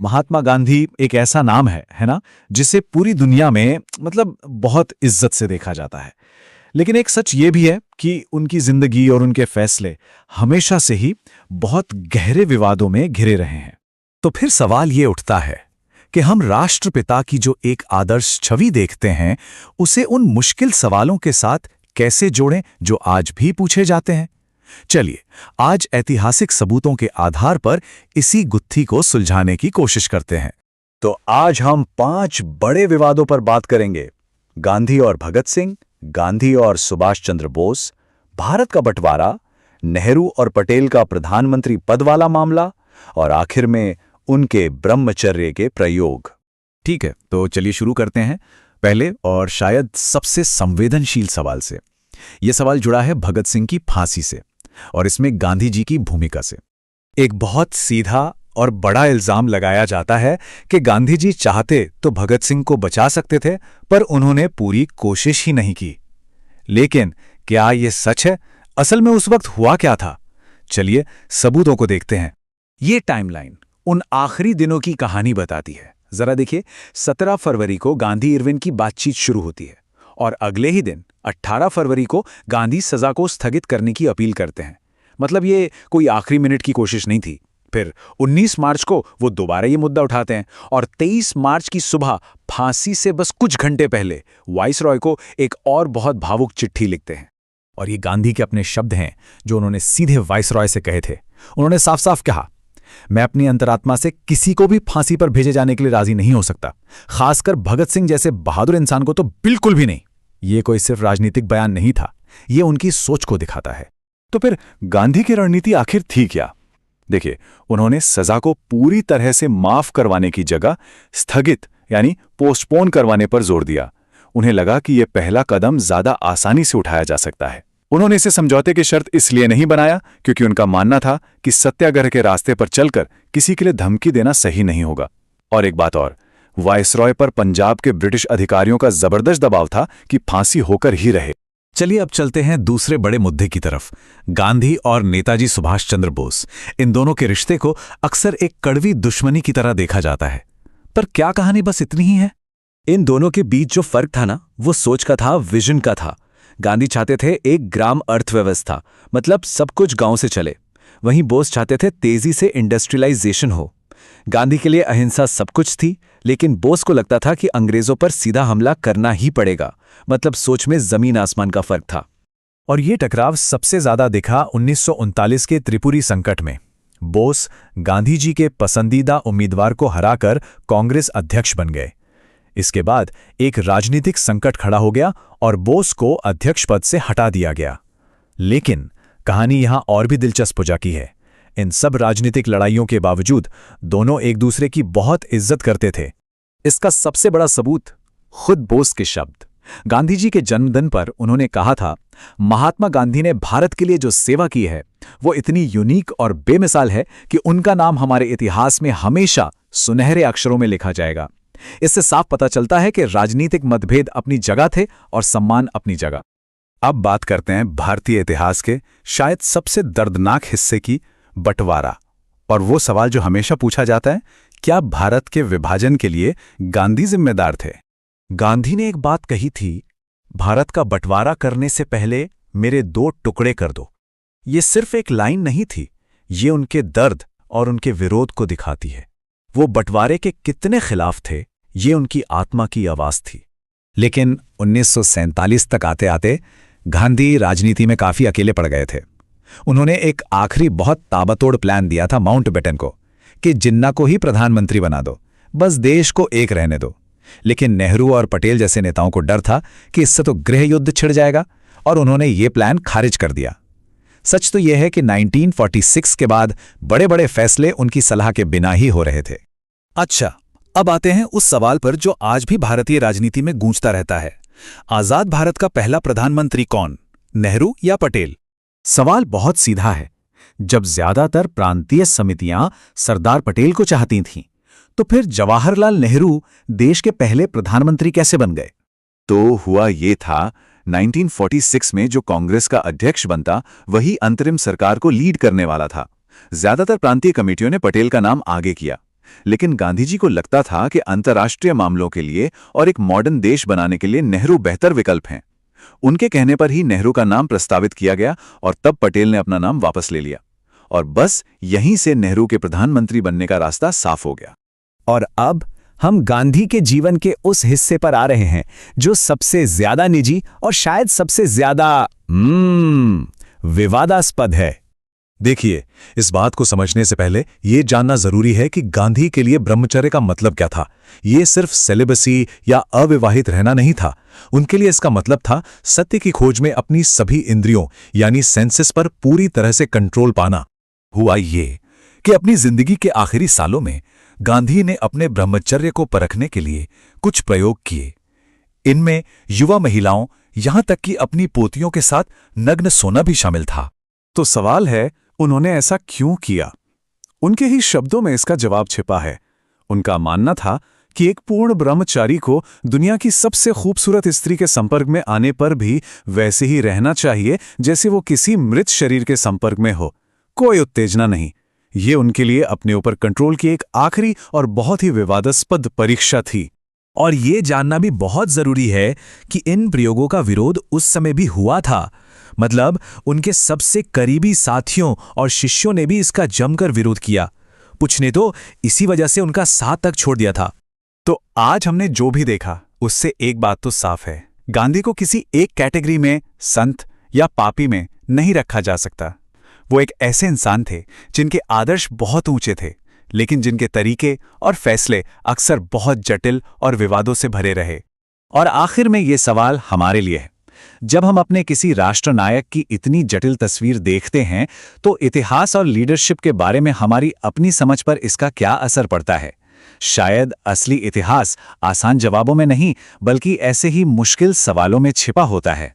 महात्मा गांधी एक ऐसा नाम है ना, जिसे पूरी दुनिया में मतलब बहुत इज्जत से देखा जाता है। लेकिन एक सच ये भी है कि उनकी जिंदगी और उनके फैसले हमेशा से ही बहुत गहरे विवादों में घिरे रहे हैं। तो फिर सवाल ये उठता है कि हम राष्ट्रपिता की जो एक आदर्श छवि देखते हैं, उसे उन मुश्किल सवालों के साथ कैसे जोड़ें जो आज भी पूछे जाते हैं। चलिए आज ऐतिहासिक सबूतों के आधार पर इसी गुत्थी को सुलझाने की कोशिश करते हैं। तो आज हम 5 बड़े विवादों पर बात करेंगे: गांधी और भगत सिंह, गांधी और सुभाष चंद्र बोस, भारत का बंटवारा, नेहरू और पटेल का प्रधानमंत्री पद वाला मामला, और आखिर में उनके ब्रह्मचर्य के प्रयोग। ठीक है, तो चलिए शुरू करते हैं पहले और शायद सबसे संवेदनशील सवाल से। यह सवाल जुड़ा है भगत सिंह की फांसी से और इसमें गांधी जी की भूमिका से। एक बहुत सीधा और बड़ा इल्जाम लगाया जाता है कि गांधी जी चाहते तो भगत सिंह को बचा सकते थे, पर उन्होंने पूरी कोशिश ही नहीं की। लेकिन क्या यह सच है? असल में उस वक्त हुआ क्या था? चलिए सबूतों को देखते हैं। ये टाइमलाइन उन आखिरी दिनों की कहानी बताती है। जरा देखिए, 17 फरवरी को गांधी इरविन की बातचीत शुरू होती है और अगले ही दिन 18 फरवरी को गांधी सजा को स्थगित करने की अपील करते हैं। मतलब ये कोई आखिरी मिनट की कोशिश नहीं थी। फिर 19 मार्च को वो दोबारा ये मुद्दा उठाते हैं और 23 मार्च की सुबह फांसी से बस कुछ घंटे पहले वाइसरॉय को एक और बहुत भावुक चिट्ठी लिखते हैं। और ये गांधी के अपने शब्द हैं जो उन्होंने सीधे वाइसरॉय से कहे थे। उन्होंने साफ साफ कहा, मैं अपनी अंतरात्मा से किसी को भी फांसी पर भेजे जाने के लिए राजी नहीं हो सकता, खासकर भगत सिंह जैसे बहादुर इंसान को तो बिल्कुल भी नहीं। ये कोई सिर्फ राजनीतिक बयान नहीं था, ये उनकी सोच को दिखाता है। तो फिर गांधी की रणनीति आखिर थी क्या? देखिए, उन्होंने सजा को पूरी तरह से माफ करवाने की जगह स्थगित यानी पोस्टपोन करवाने पर जोर दिया। उन्हें लगा कि यह पहला कदम ज्यादा आसानी से उठाया जा सकता है। उन्होंने इसे समझौते की शर्त इसलिए नहीं बनाया क्योंकि उनका मानना था कि सत्याग्रह के रास्ते पर चलकर किसी के लिए धमकी देना सही नहीं होगा। और एक बात और, वाइसरॉय पर पंजाब के ब्रिटिश अधिकारियों का जबरदस्त दबाव था कि फांसी होकर ही रहे। चलिए अब चलते हैं दूसरे बड़े मुद्दे की तरफ, गांधी और नेताजी सुभाष चंद्र बोस। इन दोनों के रिश्ते को अक्सर एक कड़वी दुश्मनी की तरह देखा जाता है, पर क्या कहानी बस इतनी ही है? इन दोनों के बीच जो फर्क था ना, वो सोच का था, विजन का था। गांधी चाहते थे एक ग्राम अर्थव्यवस्था, मतलब सब कुछ गांव से चले। वहीं बोस चाहते थे तेजी से इंडस्ट्रियलाइजेशन हो। गांधी के लिए अहिंसा सब कुछ थी, लेकिन बोस को लगता था कि अंग्रेजों पर सीधा हमला करना ही पड़ेगा। मतलब सोच में जमीन आसमान का फर्क था। और ये टकराव सबसे ज्यादा दिखा 1939 के त्रिपुरी संकट में। बोस गांधी जी के पसंदीदा उम्मीदवार को हराकर कांग्रेस अध्यक्ष बन गए। इसके बाद एक राजनीतिक संकट खड़ा हो गया और बोस को अध्यक्ष पद से हटा दिया गया। लेकिन कहानी यहां और भी दिलचस्प हो जाती है। इन सब राजनीतिक लड़ाइयों के बावजूद दोनों एक दूसरे की बहुत इज्जत करते थे। इसका सबसे बड़ा सबूत खुद बोस के शब्द। गांधी जी के जन्मदिन पर उन्होंने कहा था, महात्मा गांधी ने भारत के लिए जो सेवा की है वो इतनी यूनिक और बेमिसाल है कि उनका नाम हमारे इतिहास में हमेशा सुनहरे अक्षरों में लिखा जाएगा। इससे साफ पता चलता है कि राजनीतिक मतभेद अपनी जगह थे और सम्मान अपनी जगह। अब बात करते हैं भारतीय इतिहास के शायद सबसे दर्दनाक हिस्से की, बंटवारा। और वो सवाल जो हमेशा पूछा जाता है, क्या भारत के विभाजन के लिए गांधी जिम्मेदार थे? गांधी ने एक बात कही थी, भारत का बंटवारा करने से पहले मेरे 2 टुकड़े कर दो। ये सिर्फ एक लाइन नहीं थी, ये उनके दर्द और उनके विरोध को दिखाती है। वो बंटवारे के कितने खिलाफ थे, ये उनकी आत्मा की आवाज थी। लेकिन 1947 तक आते आते गांधी राजनीति में काफी अकेले पड़ गए थे। उन्होंने एक आखिरी बहुत ताबड़तोड़ प्लान दिया था माउंटबेटन को कि जिन्ना को ही प्रधानमंत्री बना दो, बस देश को एक रहने दो। लेकिन नेहरू और पटेल जैसे नेताओं को डर था कि इससे तो गृह युद्ध छिड़ जाएगा और उन्होंने ये प्लान खारिज कर दिया। सच तो यह है कि 1946 के बाद बड़े बड़े फैसले उनकी सलाह के बिना ही हो रहे थे। अच्छा, अब आते हैं उस सवाल पर जो आज भी भारतीय राजनीति में गूंजता रहता है, आजाद भारत का पहला प्रधानमंत्री कौन, नेहरू या पटेल? सवाल बहुत सीधा है। जब ज्यादातर प्रांतीय समितियां सरदार पटेल को चाहती थीं, तो फिर जवाहरलाल नेहरू देश के पहले प्रधानमंत्री कैसे बन गए? तो हुआ ये था, 1946 में जो कांग्रेस का अध्यक्ष बनता वही अंतरिम सरकार को लीड करने वाला था। ज्यादातर प्रांतीय कमेटियों ने पटेल का नाम आगे किया, लेकिन गांधी जी को लगता था कि अंतर्राष्ट्रीय मामलों के लिए और एक मॉडर्न देश बनाने के लिए नेहरू बेहतर विकल्प हैं। उनके कहने पर ही नेहरू का नाम प्रस्तावित किया गया और तब पटेल ने अपना नाम वापस ले लिया और बस यहीं से नेहरू के प्रधानमंत्री बनने का रास्ता साफ हो गया। और अब हम गांधी के जीवन के उस हिस्से पर आ रहे हैं जो सबसे ज्यादा निजी और शायद सबसे ज्यादा विवादास्पद है। देखिए, इस बात को समझने से पहले ये जानना जरूरी है कि गांधी के लिए ब्रह्मचर्य का मतलब क्या था। ये सिर्फ सेलिबसी या अविवाहित रहना नहीं था। उनके लिए इसका मतलब था सत्य की खोज में अपनी सभी इंद्रियों यानी सेंसेस पर पूरी तरह से कंट्रोल पाना। हुआ ये कि अपनी जिंदगी के आखिरी सालों में गांधी ने अपने ब्रह्मचर्य को परखने के लिए कुछ प्रयोग किए। इनमें युवा महिलाओं, यहां तक कि अपनी पोतियों के साथ नग्न सोना भी शामिल था। तो सवाल है, उन्होंने ऐसा क्यों किया? उनके ही शब्दों में इसका जवाब छिपा है। उनका मानना था कि एक पूर्ण ब्रह्मचारी को दुनिया की सबसे खूबसूरत स्त्री के संपर्क में आने पर भी वैसे ही रहना चाहिए जैसे वो किसी मृत शरीर के संपर्क में हो, कोई उत्तेजना नहीं। ये उनके लिए अपने ऊपर कंट्रोल की एक आखिरी और बहुत ही विवादास्पद परीक्षा थी। और ये जानना भी बहुत जरूरी है कि इन प्रयोगों का विरोध उस समय भी हुआ था। मतलब उनके सबसे करीबी साथियों और शिष्यों ने भी इसका जमकर विरोध किया। कुछ ने तो इसी वजह से उनका साथ तक छोड़ दिया था। तो आज हमने जो भी देखा उससे एक बात तो साफ है, गांधी को किसी एक कैटेगरी में, संत या पापी में नहीं रखा जा सकता। वो एक ऐसे इंसान थे जिनके आदर्श बहुत ऊंचे थे, लेकिन जिनके तरीके और फैसले अक्सर बहुत जटिल और विवादों से भरे रहे। और आखिर में ये सवाल हमारे लिए है, जब हम अपने किसी राष्ट्रनायक की इतनी जटिल तस्वीर देखते हैं तो इतिहास और लीडरशिप के बारे में हमारी अपनी समझ पर इसका क्या असर पड़ता है? शायद असली इतिहास आसान जवाबों में नहीं, बल्कि ऐसे ही मुश्किल सवालों में छिपा होता है।